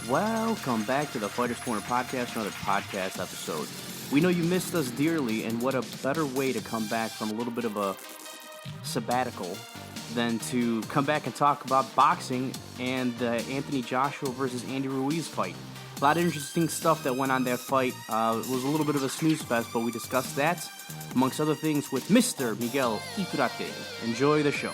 Welcome back to the Fighters Corner Podcast, another podcast episode. We know you missed us dearly, and what a better way to come back from a little bit of a sabbatical than to come back and talk about boxing and the Anthony Joshua versus Andy Ruiz fight. A lot of interesting stuff that went on that fight. It was a little bit of a snooze fest, but we discussed that, amongst other things, with Mr. Miguel Iturrate. Enjoy the show.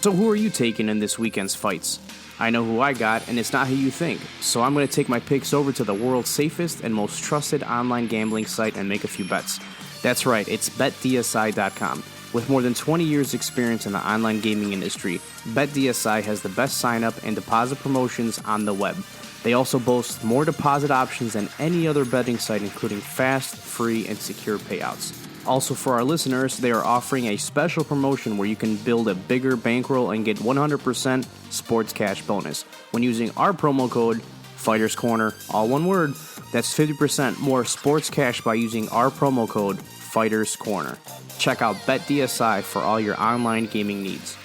So who are you taking in this weekend's fights? I know who I got, and it's not who you think. So I'm going to take my picks over to the world's safest and most trusted online gambling site and make a few bets. That's right, it's BetDSI.com. With more than 20 years' experience in the online gaming industry, BetDSI has the best sign-up and deposit promotions on the web. They also boast more deposit options than any other betting site, including fast, free, and secure payouts. Also, for our listeners, they are offering a special promotion where you can build a bigger bankroll and get 100% sports cash bonus when using our promo code Fighters Corner, all one word. That's 50% more sports cash by using our promo code Fighters Corner. Check out BetDSI for all your online gaming needs.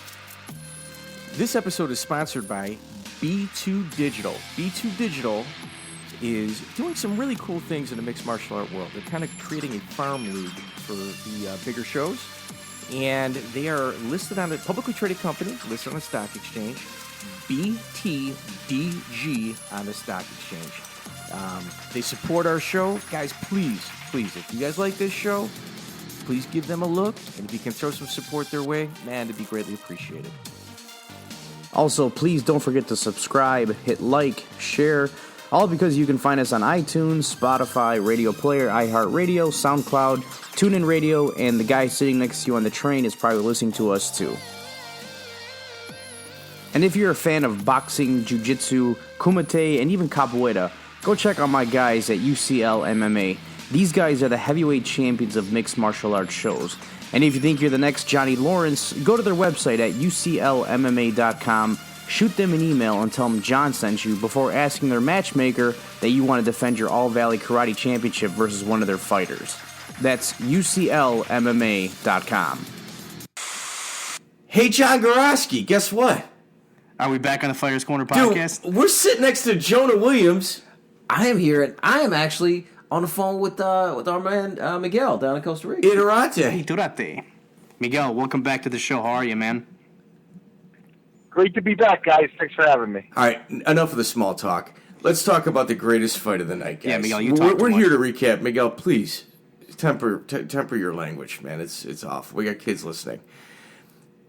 This episode is sponsored by B2 Digital. B2 Digital is doing some really cool things in the mixed martial art world. They're kind of creating a farm league for the bigger shows, and they are listed on a publicly traded company, listed on the stock exchange, BTDG on the stock exchange. They support our show. Guys, please, if you guys like this show, please give them a look, and if you can throw some support their way, man, it'd be greatly appreciated. Also, please don't forget to subscribe, hit like, share, all because you can find us on iTunes, Spotify, Radio Player, iHeartRadio, SoundCloud, TuneIn Radio, and the guy sitting next to you on the train is probably listening to us too. And if you're a fan of boxing, jiu-jitsu, kumite, and even capoeira, go check out my guys at UCL MMA. These guys are the heavyweight champions of mixed martial arts shows. And if you think you're the next Johnny Lawrence, go to their website at uclmma.com, shoot them an email and tell them John sent you before asking their matchmaker that you want to defend your All Valley Karate Championship versus one of their fighters. That's uclmma.com. Hey, John Goroski, guess what? Are we back on the Fighters Corner podcast? Dude, we're sitting next to Jonah Williams. I am here, and I am actually on the phone with our man Miguel down in Costa Rica. Iturrate. Miguel, welcome back to the show. How are you, man? Great to be back, guys. Thanks for having me. All right, enough of the small talk. Let's talk about the greatest fight of the night, guys. Yeah, Miguel, you talk We're too here much. to recap. Miguel, please temper your language, man. It's off. We got kids listening.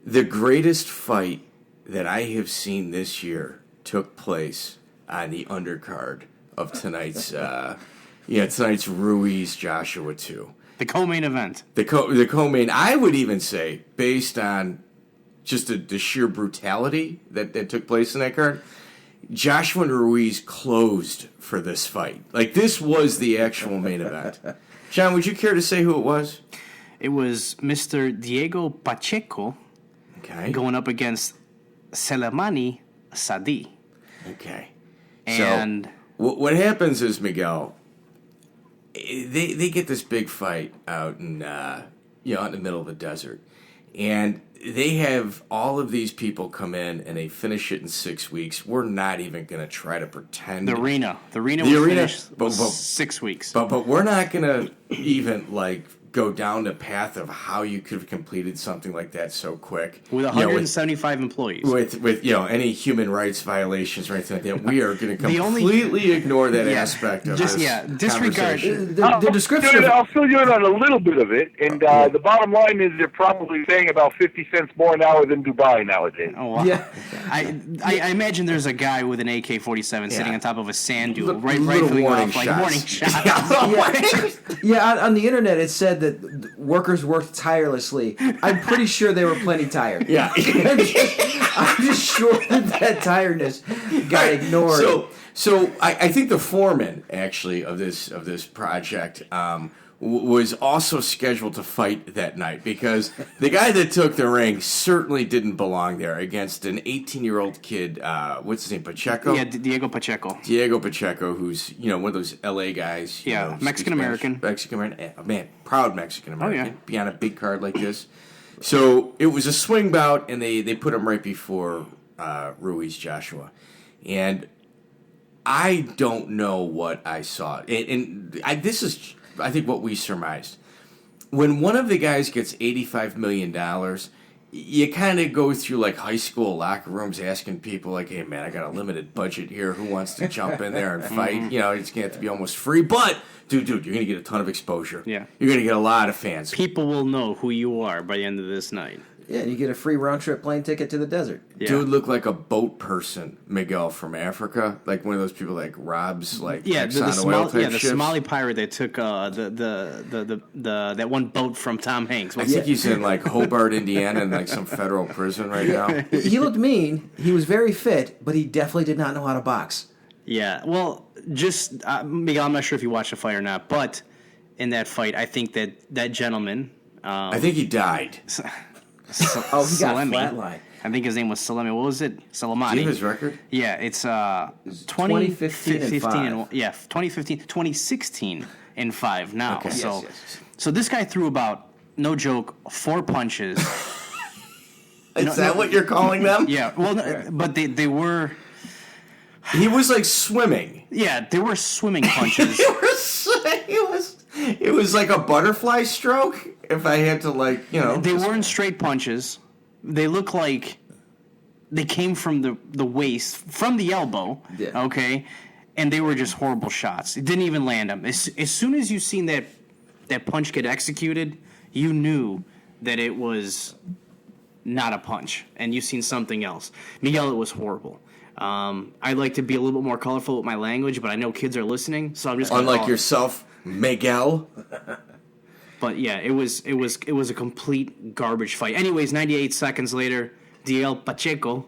The greatest fight that I have seen this year took place on the undercard of tonight's tonight's Ruiz Joshua 2. The co-main event. The co-main, I would even say, based on just the sheer brutality that took place in that card, Joshua and Ruiz closed for this fight. Like, this was the actual main event. John, would you care to say who it was? It was Mr. Diego Pacheco going up against Selemani Sadi. Okay. And so, what happens is, Miguel, they get this big fight out in out in the middle of the desert, and they have all of these people come in and they finish it in 6 weeks. We're not even going to try to pretend. The arena was finished 6 weeks. But we're not going to even go down the path of how you could have completed something like that so quick. With 175 employees. With any human rights violations or anything like that. We are going to completely ignore that aspect of this disregard. The description. I'll fill you in on a little bit of it, and the bottom line is they're probably paying about 50 cents more an hour than Dubai nowadays. Oh, wow. Yeah. I imagine there's a guy with an AK-47 sitting on top of a sand dune, Little rifling warning off shots. warning shots. On the internet it said that workers worked tirelessly. I'm pretty sure they were plenty tired. Yeah. I'm just sure that tiredness got ignored. So I think the foreman actually of this project was also scheduled to fight that night because the guy that took the ring certainly didn't belong there against an 18-year-old kid. What's his name? Pacheco? Yeah, Diego Pacheco. Diego Pacheco, who's one of those L.A. guys. Mexican-American. Mexican-American. Man, proud Mexican-American. Oh, yeah. Be on a big card like this. So it was a swing bout, and they put him right before Ruiz Joshua. And I don't know what I saw. This is, I think, what we surmised. When one of the guys gets $85 million, you kind of go through like high school locker rooms asking people like, hey, man, I got a limited budget here. Who wants to jump in there and fight? You know, it's going to have to be almost free. But, dude, you're going to get a ton of exposure. Yeah. You're going to get a lot of fans. People will know who you are by the end of this night. Yeah, and you get a free round-trip plane ticket to the desert. Yeah. Dude looked like a boat person, Miguel from Africa, like one of those people like robs like the Exxon oil type ships. Somali pirate that took that one boat from Tom Hanks. I think he's in like Hobart, Indiana, in like some federal prison right now. He looked mean. He was very fit, but he definitely did not know how to box. Yeah, well, just Miguel, I'm not sure if you watched the fight or not, but in that fight, I think that gentleman. I think he died. He got flatlined. I think his name was Salemi. What was it? Salamani. Do you have his record? Yeah, it's 2015 and 5. 2015, 2016 and 5 now. Okay. So, Yes. so this guy threw about, no joke, 4 punches. Is that what you're calling them? Yeah, well, but they were. He was like swimming. Yeah, they were swimming punches. It was like a butterfly stroke. If I had to, like, you know, They weren't straight punches. They look like they came from the waist, from the elbow, Yeah. okay? And they were just horrible shots. It didn't even land them. As soon as you seen that punch get executed, you knew that it was not a punch, and you seen something else. Miguel, it was horrible. I like to be a little bit more colorful with my language, but I know kids are listening, so I'm just gonna unlike call it. yourself, Miguel. But yeah, it was a complete garbage fight. Anyways, 98 seconds later, DL Pacheco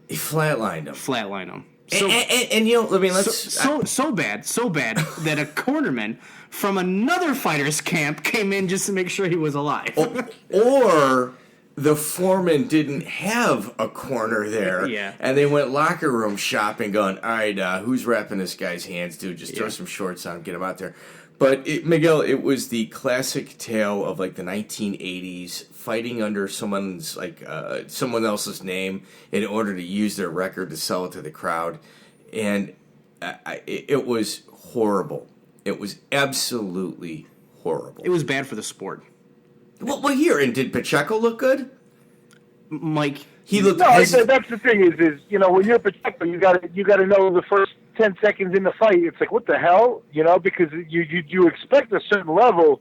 He flatlined him. flatlined him. And you know, I mean, let's. So bad that a cornerman from another fighter's camp came in just to make sure he was alive. Or the foreman didn't have a corner there. Yeah. And they went locker room shopping, going, all right, who's wrapping this guy's hands, dude? Just throw some shorts on, get him out there. But, Miguel, it was the classic tale of, like, the 1980s, fighting under someone else's name in order to use their record to sell it to the crowd. And it was horrible. It was absolutely horrible. It was bad for the sport. Well, here, and did Pacheco look good? Mike, He looked. No, that's the thing is you know, when you're Pacheco, you got to know the first 10 seconds in the fight. It's like, what the hell, you know, because you expect a certain level,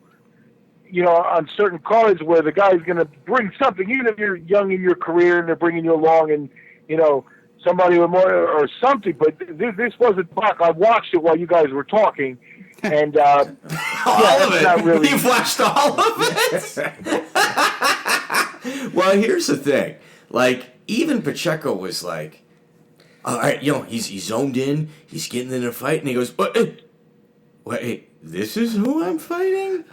you know, on certain cards where the guy's going to bring something, even if you're young in your career and they're bringing you along, and you know, somebody with more or something. But this wasn't Buck. I watched it while you guys were talking. And all of it. Not really. You've watched all of it. Well, here's the thing. Like, even Pacheco was like, all right, you know, he's zoned in. He's getting in a fight, and he goes, wait, this is who I'm fighting?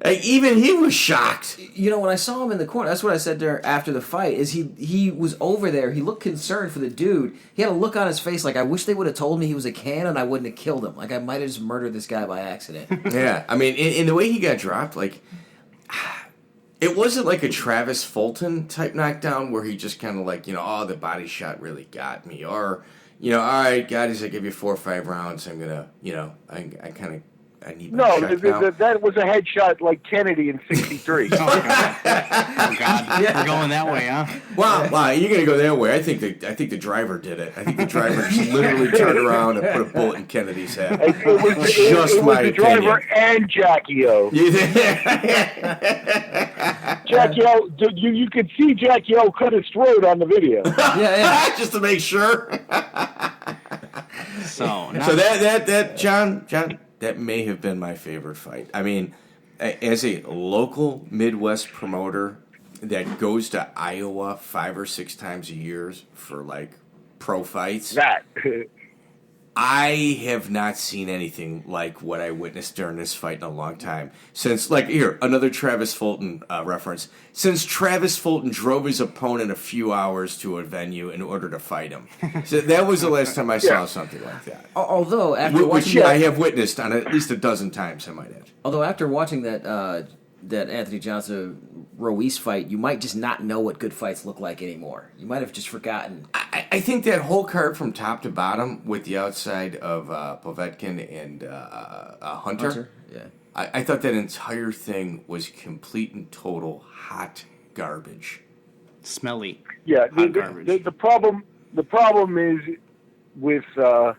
Like, even he was shocked. You know, when I saw him in the corner, that's what I said there after the fight, is he was over there. He looked concerned for the dude. He had a look on his face like, I wish they would have told me he was a can and I wouldn't have killed him. Like, I might have just murdered this guy by accident. Yeah, I mean, in the way he got dropped, like, it wasn't like a Travis Fulton type knockdown where he just kind of like, you know, oh, the body shot really got me. Or, you know, all right, guys, I give you 4 or 5 rounds. I'm going to, you know, I need my shot now. That was a headshot like Kennedy in '63. oh God, we're going that way, huh? Wow, you're gonna go that way. I think the driver did it. I think the driver just literally turned around and put a bullet in Kennedy's head. It was the driver and Jackie O. Jackie O, you could see Jackie O cut his throat on the video. Yeah. Just to make sure. So that John, that may have been my favorite fight. I mean, as a local Midwest promoter that goes to Iowa 5 or 6 times a year for like pro fights, I have not seen anything like what I witnessed during this fight in a long time. Since, like, here, another Travis Fulton reference. Since Travis Fulton drove his opponent a few hours to a venue in order to fight him. So that was the last time I saw something like that. Although, after Which watching I have witnessed on at least a dozen times, I might add. Although after watching that Anthony Johnson Ruiz fight, you might just not know what good fights look like anymore. You might have just forgotten. I think that whole card from top to bottom with the outside of Povetkin and Hunter. Yeah. I thought that entire thing was complete and total hot garbage. Smelly. Yeah, garbage. the problem is with the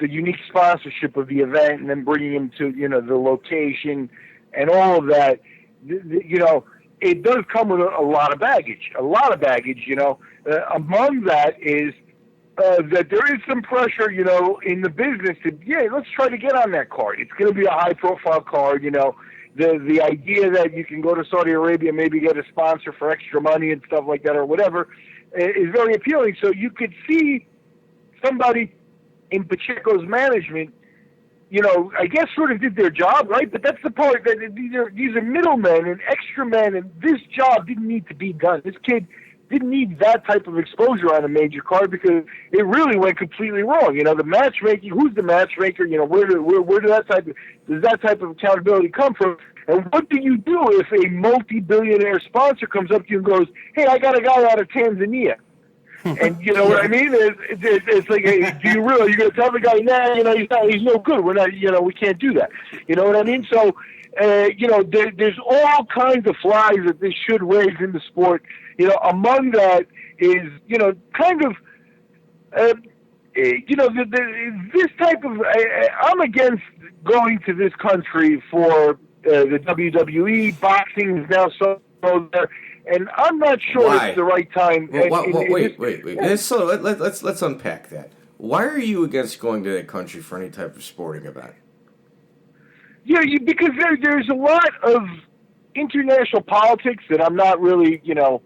unique sponsorship of the event, and then bringing him to the location and all of that. It does come with a lot of baggage. Among that is that there is some pressure, in the business let's try to get on that card. It's going to be a high-profile card, The idea that you can go to Saudi Arabia, maybe get a sponsor for extra money and stuff like that or whatever, is very appealing. So you could see somebody in Pacheco's management, I guess sort of did their job, right? But that's the part that these are middlemen and extra men, and this job didn't need to be done. This kid didn't need that type of exposure on a major card because it really went completely wrong. The matchmaking, who's the matchmaker? Where does that type of accountability come from? And what do you do if a multi-billionaire sponsor comes up to you and goes, "Hey, I got a guy out of Tanzania," and you know what I mean? It's like, hey, do you really? You're gonna tell the guy, "Nah, he's no good. We're not, we can't do that." You know what I mean? So, there's all kinds of flies that this should raise in the sport. Among that is, kind of, this type of. I'm against going to this country for the WWE. Boxing is now so there, and I'm not sure Why? it's the right time. Wait. Let's unpack that. Why are you against going to that country for any type of sporting event? Yeah, because there's a lot of international politics that I'm not really, going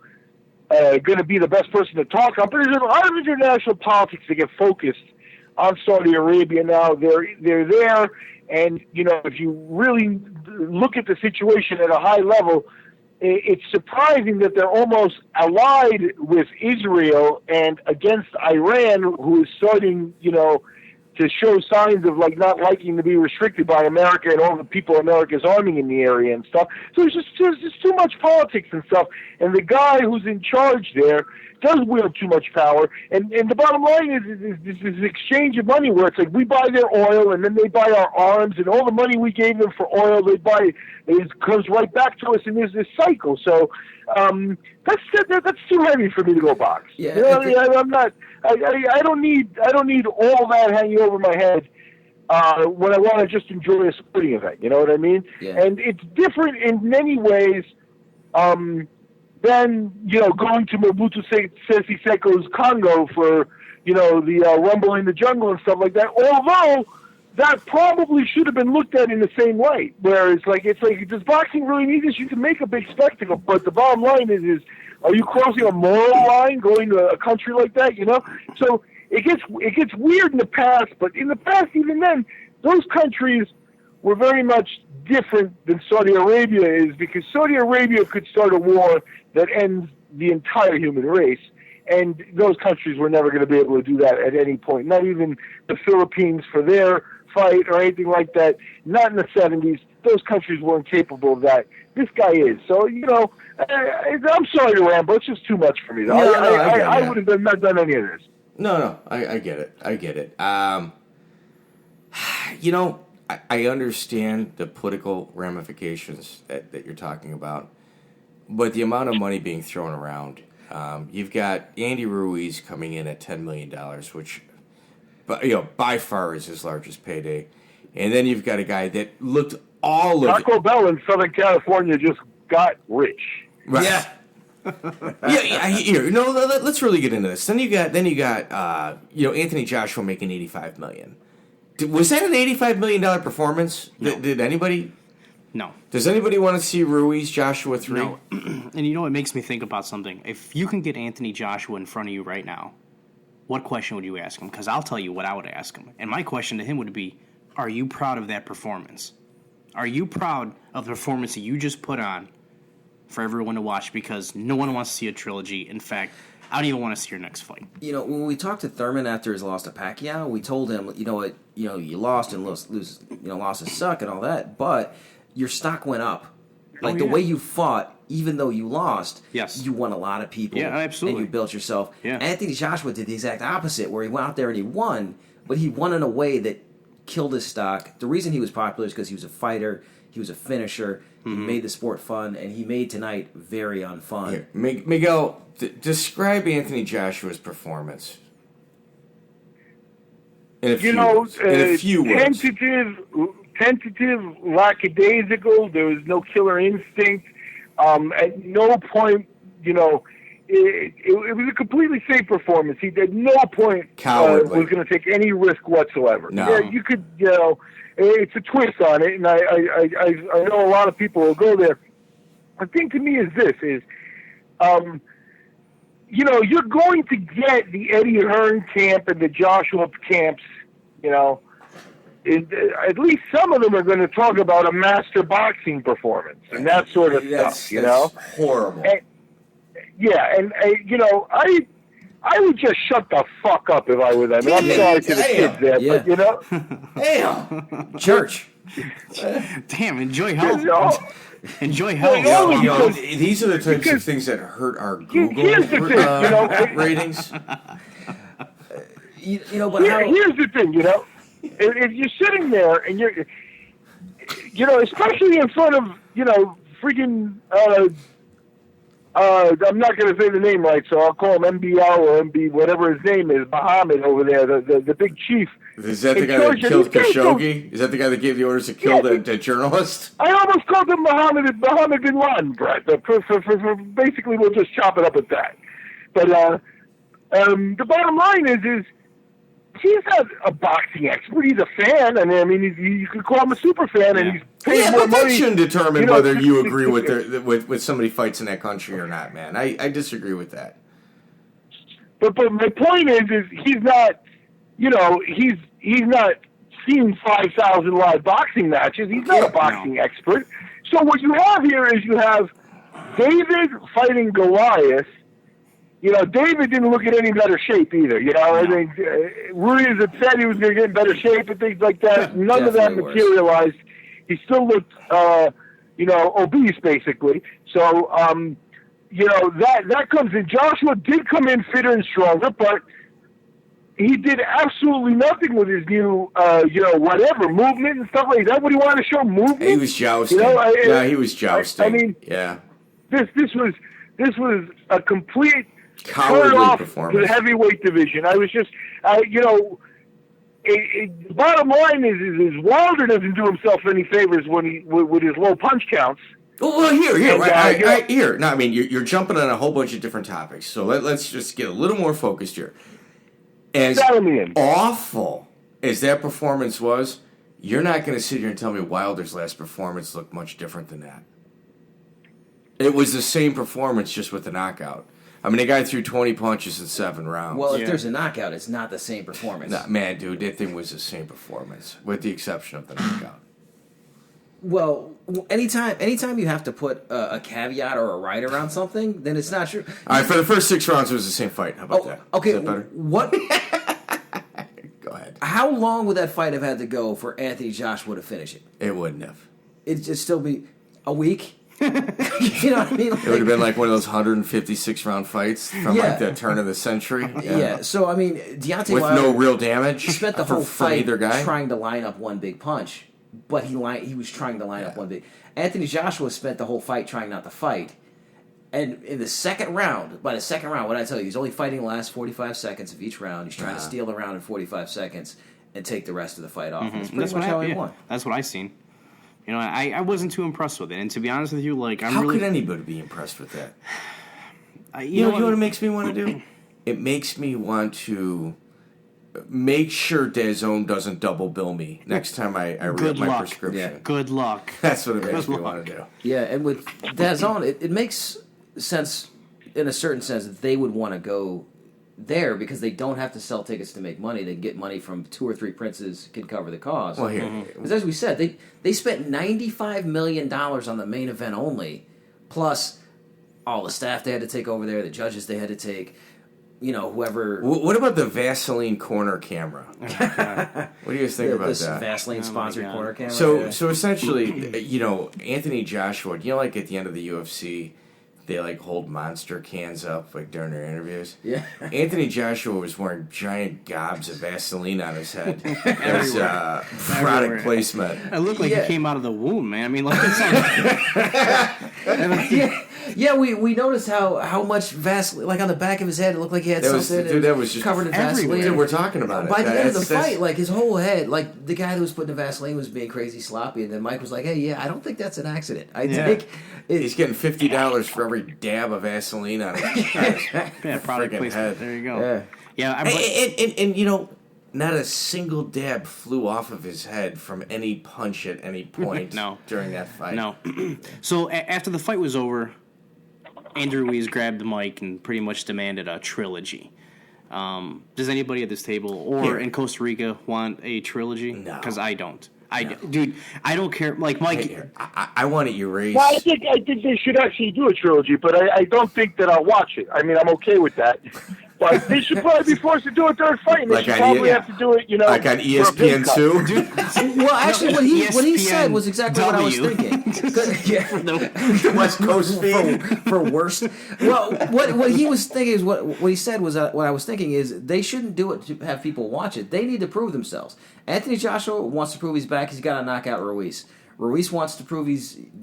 to be the best person to talk on. But there's a lot of international politics that get focused on Saudi Arabia now. They're there, and if you really look at the situation at a high level, it's surprising that they're almost allied with Israel and against Iran, who is starting, to show signs of not liking to be restricted by America and all the people America's arming in the area and stuff. So there's just too much politics and stuff. And the guy who's in charge there does wield too much power. And the bottom line is this exchange of money where it's like we buy their oil and then they buy our arms, and all the money we gave them for oil they buy comes right back to us, and there's this cycle. So that's too heavy for me to go box. Yeah, I'm not. I don't need all that hanging over my head when I want to just enjoy a sporting event. You know what I mean? Yeah. And it's different in many ways than going to Mobutu Sese Seko's Congo for the Rumble in the Jungle and stuff like that. Although that probably should have been looked at in the same way, where it's like does boxing really need this? You can make a big spectacle, but the bottom line is are you crossing a moral line going to a country like that? So it gets weird in the past, but in the past, even then, those countries were very much different than Saudi Arabia is, because Saudi Arabia could start a war that ends the entire human race, and those countries were never going to be able to do that at any point. Not even the Philippines for their fight or anything like that. Not in the 70s. Those countries weren't capable of that. This guy is. So, I'm sorry to ramble. It's just too much for me. I would have not done any of this. No, I get it. I understand the political ramifications that you're talking about, but the amount of money being thrown around, you've got Andy Ruiz coming in at $10 million, which, by far is his largest payday, and then you've got a guy that looked all of Taco Bell in Southern California just got rich. Right. Yeah. Let's really get into this. Then you got Anthony Joshua making $85 million. Was that an $85 million performance? No. Did anybody? No. Does anybody want to see Ruiz Joshua 3? No. And it makes me think about something. If you can get Anthony Joshua in front of you right now, what question would you ask him? Because I'll tell you what I would ask him. And my question to him would be, are you proud of that performance? Are you proud of the performance that you just put on for everyone to watch? Because no one wants to see a trilogy. In fact, I don't even want to see your next fight. When we talked to Thurman after his loss to Pacquiao, we told him, you lost and losses suck and all that, but your stock went up Like the way you fought, even though you lost, Yes. you won a lot of people. Yeah, absolutely. And you built yourself. Yeah. Anthony Joshua did the exact opposite, where he went out there and he won, but he won in a way that killed his stock. The reason he was popular is because he was a fighter, he was a finisher, he made the sport fun, and he made tonight very unfun. Here, Miguel, describe Anthony Joshua's performance. In a few words. Tentative, lackadaisical. There was no killer instinct. At no point, it was a completely safe performance. He at no point was going to take any risk whatsoever. No. Yeah, you could, it's a twist on it, and I know a lot of people will go there. The thing to me is this: you're going to get the Eddie Hearn camp and the Joshua camps, at least some of them are going to talk about a master boxing performance and that sort of stuff, That's horrible. And, I would just shut the fuck up if I were them. I'm sorry to the kids there, but, Damn! Church. Damn, enjoy health. Enjoy health. These are the types of things that hurt our Google here's the thing, ratings. Here's the thing, if you're sitting there and you're, especially in front of, freaking, I'm not going to say the name right, so I'll call him MBL or MB, whatever his name is, Muhammad over there, the big chief. Is that the guy that killed Khashoggi? Is that the guy that gave the orders to kill the journalist? I almost called him Mohammed bin Laden, Brett. Basically, we'll just chop it up at that. But the bottom line is he's not a boxing expert. He's a fan, and you could call him a super fan, and he's paying more money. That shouldn't determine whether you agree with somebody fights in that country or not, man. I disagree with that. But my point is he's not, he's not seen 5,000 live boxing matches. He's not a boxing expert. So what you have here is you have David fighting Goliath. David didn't look in any better shape either. I think Ruiz had said he was going to get in better shape and things like that. None of that materialized. He still looked, obese basically. So, that comes in. Joshua did come in fitter and stronger, but he did absolutely nothing with his new, whatever movement and stuff like that. What do you want to show movement? He was jousting. He was jousting. This was a complete cowardly off performance to the heavyweight division. I was just, the bottom line is Wilder doesn't do himself any favors when with his low punch counts. Well, here. No, you're jumping on a whole bunch of different topics. So let's just get a little more focused here. As awful as that performance was, you're not going to sit here and tell me Wilder's last performance looked much different than that. It was the same performance, just with the knockout. The guy threw 20 punches in 7 rounds. Well, if there's a knockout, it's not the same performance. Nah, man, dude, that thing was the same performance, with the exception of the knockout. Well, anytime you have to put a caveat or a right around something, then it's not true. All right, for the first 6 rounds, it was the same fight. How about that? Okay, is that better? What? Go ahead. How long would that fight have had to go for Anthony Joshua to finish it? It wouldn't have. It'd just still be a week? You know what I mean? It would have been like one of those 156-round fights from the turn of the century. Yeah. So, Deontay with Wilder... no real damage. He spent the whole fight either guy. trying to line up one big punch, but he was trying to line up one big... Anthony Joshua spent the whole fight trying not to fight. And in the second round, what did I tell you? He's only fighting the last 45 seconds of each round. He's trying to steal the round in 45 seconds and take the rest of the fight off. Mm-hmm. That's pretty much how he won. That's what I seen. I wasn't too impressed with it. And to be honest with you, how could anybody be impressed with that? You know what it makes me want to do? It makes me want to make sure DAZN doesn't double bill me next time I read my prescription. Yeah. Good luck. That's what it makes me want to do. Yeah, and with DAZN, it makes sense, in a certain sense, that they would want to go there because they don't have to sell tickets to make money. They can get money from 2 or 3 princes can cover the cost. Well, here, because as we said, they spent $95 million on the main event only, plus all the staff they had to take over there, the judges they had to take. whoever. What about the Vaseline corner camera? What do you guys think about this that? Vaseline sponsored corner camera. So essentially, Anthony Joshua. At the end of the UFC, they hold monster cans up during their interviews. Yeah. Anthony Joshua was wearing giant gobs of Vaseline on his head as product placement. It looked like he came out of the womb, man. I mean, it's Yeah, we noticed how much Vaseline, on the back of his head, it looked like he had something. That was just covered in Vaseline. Dude, we're talking about it. By the end of the fight, his whole head, the guy that was putting the Vaseline was being crazy sloppy, and then Mike was like, "Hey, yeah, I don't think that's an accident. I think he's getting $50 for every dab of Vaseline on his product placement. head. There you go. Yeah, and not a single dab flew off of his head from any punch at any point during that fight. No. So after the fight was over, Andrew Ruiz grabbed the mic and pretty much demanded a trilogy. Does anybody at this table or in Costa Rica want a trilogy? No. Because I don't. Dude, I don't care. Mike. I want it erased. Well, I think they should actually do a trilogy, but I don't think that I'll watch it. I mean, I'm okay with that. But they should probably be forced to do a third fight. And they should probably have to do it, like on ESPN2. Well, actually, what he said was exactly what I was thinking. The West Coast feed for worst. Well, what he was thinking is what he said was what I was thinking is they shouldn't do it to have people watch it. They need to prove themselves. Anthony Joshua wants to prove he's back. He's got to knock out Ruiz. Ruiz wants to prove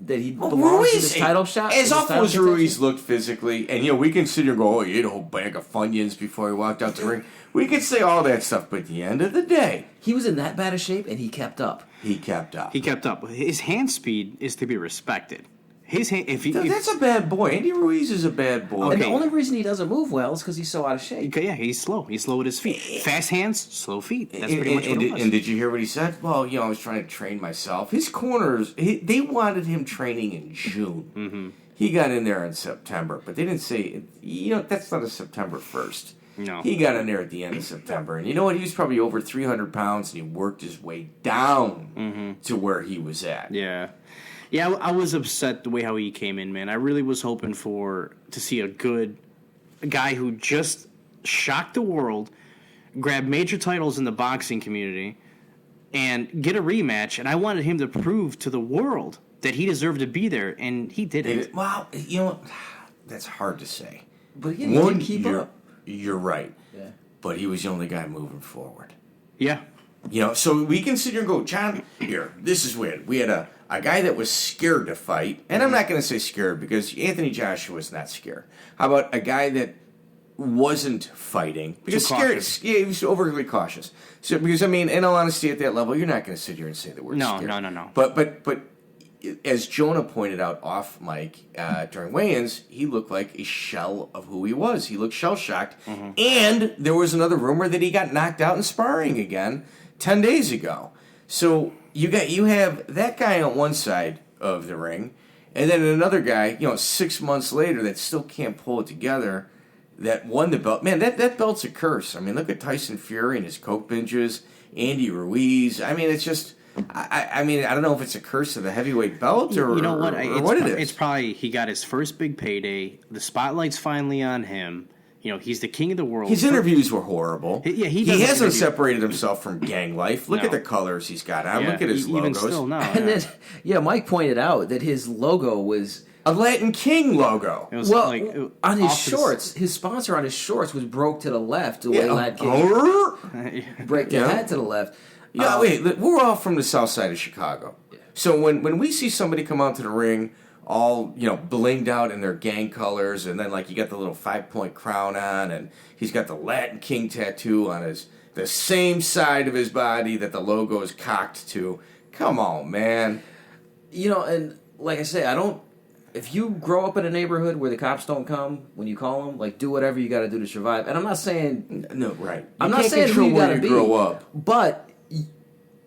that he belongs to this title shot. As awful as Ruiz looked physically, and we can sit here and go, he ate a whole bag of Funyuns before he walked out the ring. We can say all that stuff, but at the end of the day, he was in that bad a shape, and he kept up. He kept up. His hand speed is to be respected. That's a bad boy. Andy Ruiz is a bad boy. And the only reason he doesn't move well is because he's so out of shape. Yeah, he's slow. He's slow with his feet. Fast hands, slow feet. That's pretty much what it was. And did you hear what he said? Well, I was trying to train myself. His corners, they wanted him training in June. Mm-hmm. He got in there in September, but they didn't say, that's not a September 1st. No. He got in there at the end of September. And you know what? He was probably over 300 pounds, and he worked his way down to where he was at. Yeah. Yeah, I was upset the way how he came in, man. I really was hoping to see a guy who just shocked the world, grab major titles in the boxing community, and get a rematch. And I wanted him to prove to the world that he deserved to be there, and he didn't. Well, that's hard to say. But again, he didn't keep up. You're right. Yeah. But he was the only guy moving forward. Yeah. So we can sit here and go, John, here, this is weird. We had a guy that was scared to fight, and I'm not going to say scared because Anthony Joshua was not scared. How about a guy that wasn't fighting? Because he was overly cautious. So because, in all honesty, at that level, you're not going to sit here and say the word scared. No. But as Jonah pointed out off mic during weigh-ins, he looked like a shell of who he was. He looked shell-shocked. Mm-hmm. And there was another rumor that he got knocked out in sparring again 10 days ago. So you have that guy on one side of the ring, and then another guy, 6 months later that still can't pull it together, that won the belt. Man, that belt's a curse. Look at Tyson Fury and his coke binges, Andy Ruiz. It's just... I don't know if it's a curse of the heavyweight belt or what it is. It's probably he got his first big payday. The spotlight's finally on him. He's the king of the world. His interviews were horrible. He hasn't separated himself from gang life. Look at the colors he's got on. Look at his logos. Even still now. And then, Mike pointed out that his logo was a Latin King logo. It was on his shorts, his sponsor on his shorts was broke to the left, the way Latin King break the head to the left. Yeah, wait, we're all from the south side of Chicago. Yeah. So when we see somebody come out to the ring all, blinged out in their gang colors, and then, you got the little 5-point crown on, and he's got the Latin King tattoo on the same side of his body that the logo is cocked to. Come on, man. And like I say, if you grow up in a neighborhood where the cops don't come when you call them, do whatever you got to do to survive. And I'm not saying... No, right. I'm not saying who you got to be. Grow up. But...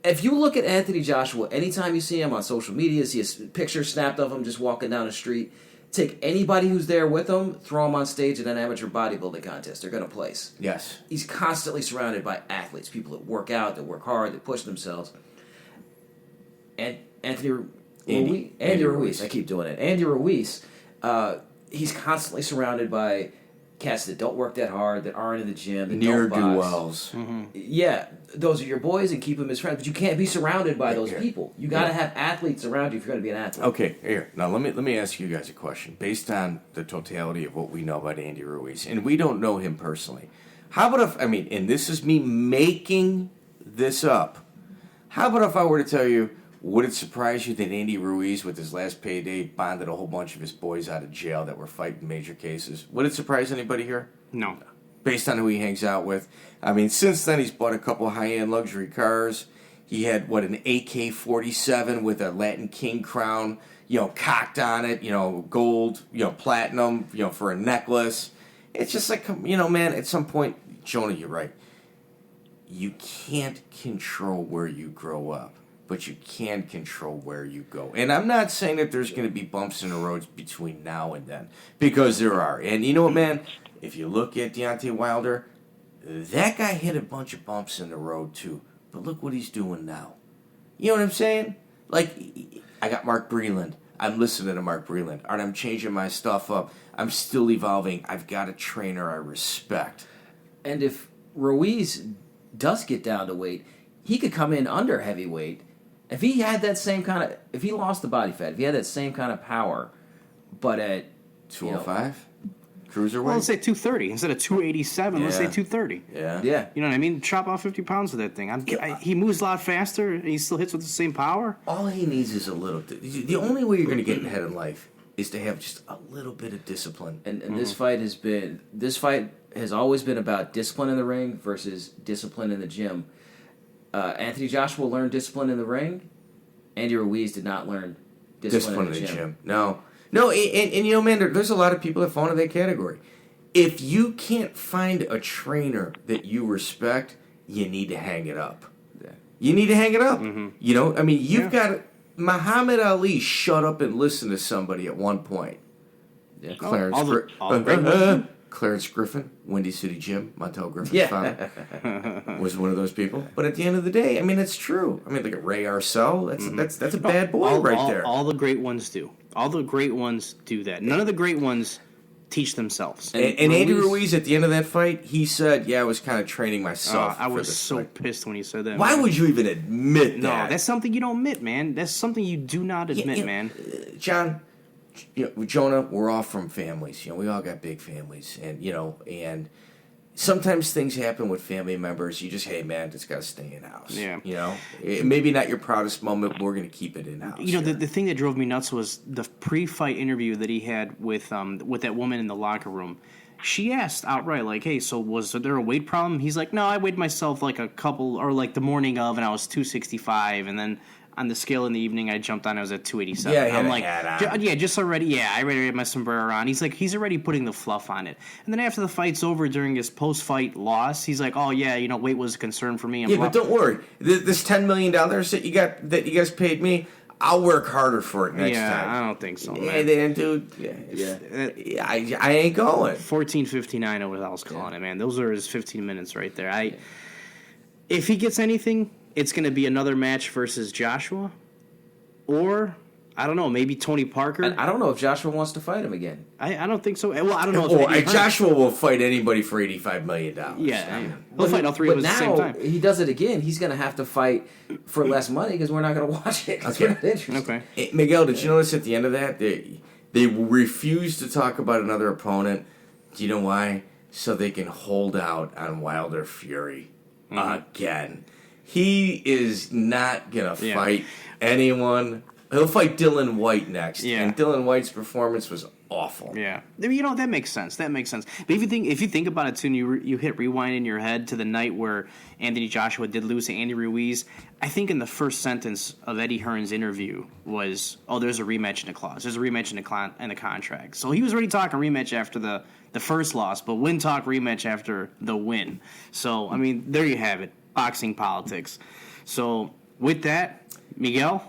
if you look at Anthony Joshua, anytime you see him on social media, see a picture snapped of him just walking down the street, take anybody who's there with him, throw him on stage at an amateur bodybuilding contest. They're going to place. Yes. He's constantly surrounded by athletes, people that work out, that work hard, that push themselves. And Andy Ruiz. I keep doing it. Andy Ruiz, he's constantly surrounded by cats that don't work that hard, that aren't in the gym, that Near don't box. do-wells. Yeah, those are your boys, and keep them as friends. But you can't be surrounded by those people. You got to have athletes around you if you're going to be an athlete. Okay, here. Now let me ask you guys a question. Based on the totality of what we know about Andy Ruiz, and we don't know him personally. How about if, and this is me making this up. How about if I were to tell you, would it surprise you that Andy Ruiz, with his last payday, bonded a whole bunch of his boys out of jail that were fighting major cases? Would it surprise anybody here? No. Based on who he hangs out with. Since then he's bought a couple high-end luxury cars. He had, an AK-47 with a Latin King crown, cocked on it, gold, platinum, for a necklace. It's just like, man, at some point, Jonah, you're right. You can't control where you grow up, but you can control where you go. And I'm not saying that there's going to be bumps in the roads between now and then, because there are. And you know what, man? If you look at Deontay Wilder, that guy hit a bunch of bumps in the road too. But look what he's doing now. You know what I'm saying? Like, I got Mark Breland. I'm listening to Mark Breland. And I'm changing my stuff up. I'm still evolving. I've got a trainer I respect. And if Ruiz does get down to weight, he could come in under heavyweight. If he had that same if he lost the body fat, if he had that same kind of power, but at 205? Cruiserweight? Well, let's say 230 instead of 287. Let's say 230. Yeah. You know what I mean? Chop off 50 pounds of that thing. He moves a lot faster, and he still hits with the same power. All he needs is a little. The only way you're going to get ahead in life is to have just a little bit of discipline. And this fight has always been about discipline in the ring versus discipline in the gym. Anthony Joshua learned discipline in the ring. Andy Ruiz did not learn discipline in the gym. No, and man, there's a lot of people that fall into that category. If you can't find a trainer that you respect, you need to hang it up. Yeah. You need to hang it up. You've got Muhammad Ali shut up and listen to somebody at one point. Yeah. Clarence Griffin, Windy City Gym, Montel Griffin's father, was one of those people. But at the end of the day, it's true. Look at Ray Arcel. That's a bad boy there. All the great ones do. All the great ones do that. None of the great ones teach themselves. And Andy Ruiz, at the end of that fight, he said, I was kind of training myself. I was so pissed when he said that. Why would you even admit that? No, that's something you don't admit, man. That's something you do not admit, man. John, Jonah, we're all from families. We all got big families. And sometimes things happen with family members. You just, hey, man, just got to stay in-house. Yeah. Maybe not your proudest moment, but we're going to keep it in-house. The thing that drove me nuts was the pre-fight interview that he had with that woman in the locker room. She asked outright, like, hey, so was there a weight problem? He's like, no, I weighed myself like the morning of, and I was 265, and then on the scale in the evening, I jumped on. I was at 287. Yeah, I'm like, just already. I already had my sombrero on. He's like, he's already putting the fluff on it. And then after the fight's over, during his post-fight loss, he's like, oh yeah, weight was a concern for me. And but don't worry. This $10 million that you guys paid me, I'll work harder for it next time. Yeah, I don't think so, man. Yeah, then, dude. I ain't going. 14:59 or what I was calling it, man. Those are his 15 minutes right there. If he gets anything, it's going to be another match versus Joshua, or I don't know, maybe Tony Parker. I don't know if Joshua wants to fight him again. I don't think so. Well, I don't know. If Joshua will fight anybody for $85 million. Yeah, he'll fight all three of us at the same time. But now he does it again. He's going to have to fight for less money because we're not going to watch it. We're not interested. Okay. Miguel, did you notice at the end of that they refused to talk about another opponent? Do you know why? So they can hold out on Wilder Fury again. He is not going to fight anyone. He'll fight Dylan White next. Yeah. And Dylan White's performance was awful. Yeah. That makes sense. But if you think about it too, and you hit rewind in your head to the night where Anthony Joshua did lose to Andy Ruiz, I think in the first sentence of Eddie Hearn's interview was, there's a rematch in the clause. There's a rematch in the contract. So he was already talking rematch after the first loss, but win talk rematch after the win. So, there you have it. Boxing politics. So, with that, Miguel,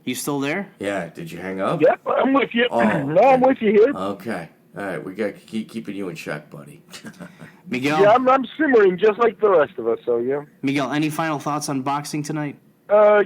you still there? Yeah. Did you hang up? Yep, I'm with you. Oh, no, I'm with you here. Okay. All right. We got to keep keeping you in check, buddy. Miguel? Yeah, I'm simmering just like the rest of us, so yeah. Miguel, any final thoughts on boxing tonight? I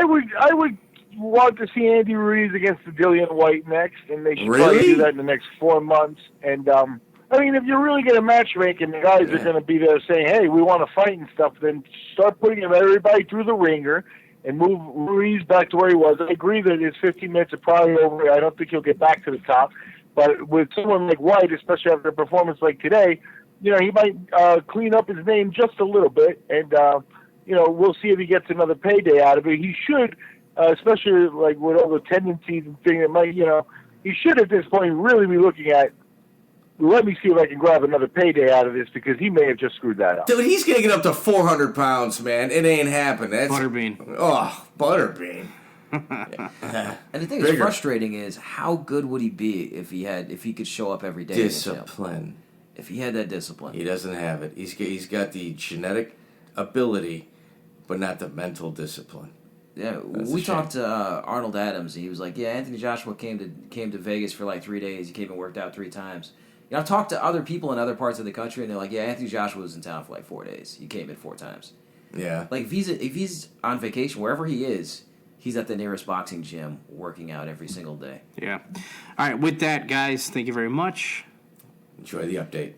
would want to see Andy Ruiz against the Dillian White next, and they should Really? probably do that in the next 4 months. And I mean, if you're really going to matchmake and the guys are going to be there saying, "Hey, we want to fight and stuff," then start putting everybody through the ringer and move Ruiz back to where he was. I agree that his 15 minutes are probably over. I don't think he'll get back to the top. But with someone like White, especially after a performance like today, he might clean up his name just a little bit, and we'll see if he gets another payday out of it. He should, especially like with all the tendencies and things that might, he should at this point really be looking at, let me see if I can grab another payday out of this, because he may have just screwed that up. Dude, he's going to get up to 400 pounds, man. It ain't happening. That's Butterbean. Oh, Butterbean. And the thing that's frustrating is, how good would he be if he could show up every day? Discipline. If he had that discipline. He doesn't have it. He's got the genetic ability, but not the mental discipline. Yeah, we talked to Arnold Adams, and he was like, "Yeah, Anthony Joshua came to Vegas for like 3 days. He came and worked out 3 times." I've talked to other people in other parts of the country, and they're like, "Yeah, Anthony Joshua was in town for like 4 days. He came in 4 times." Yeah. Like if he's on vacation, wherever he is, he's at the nearest boxing gym working out every single day. Yeah. All right, with that, guys, thank you very much. Enjoy the update.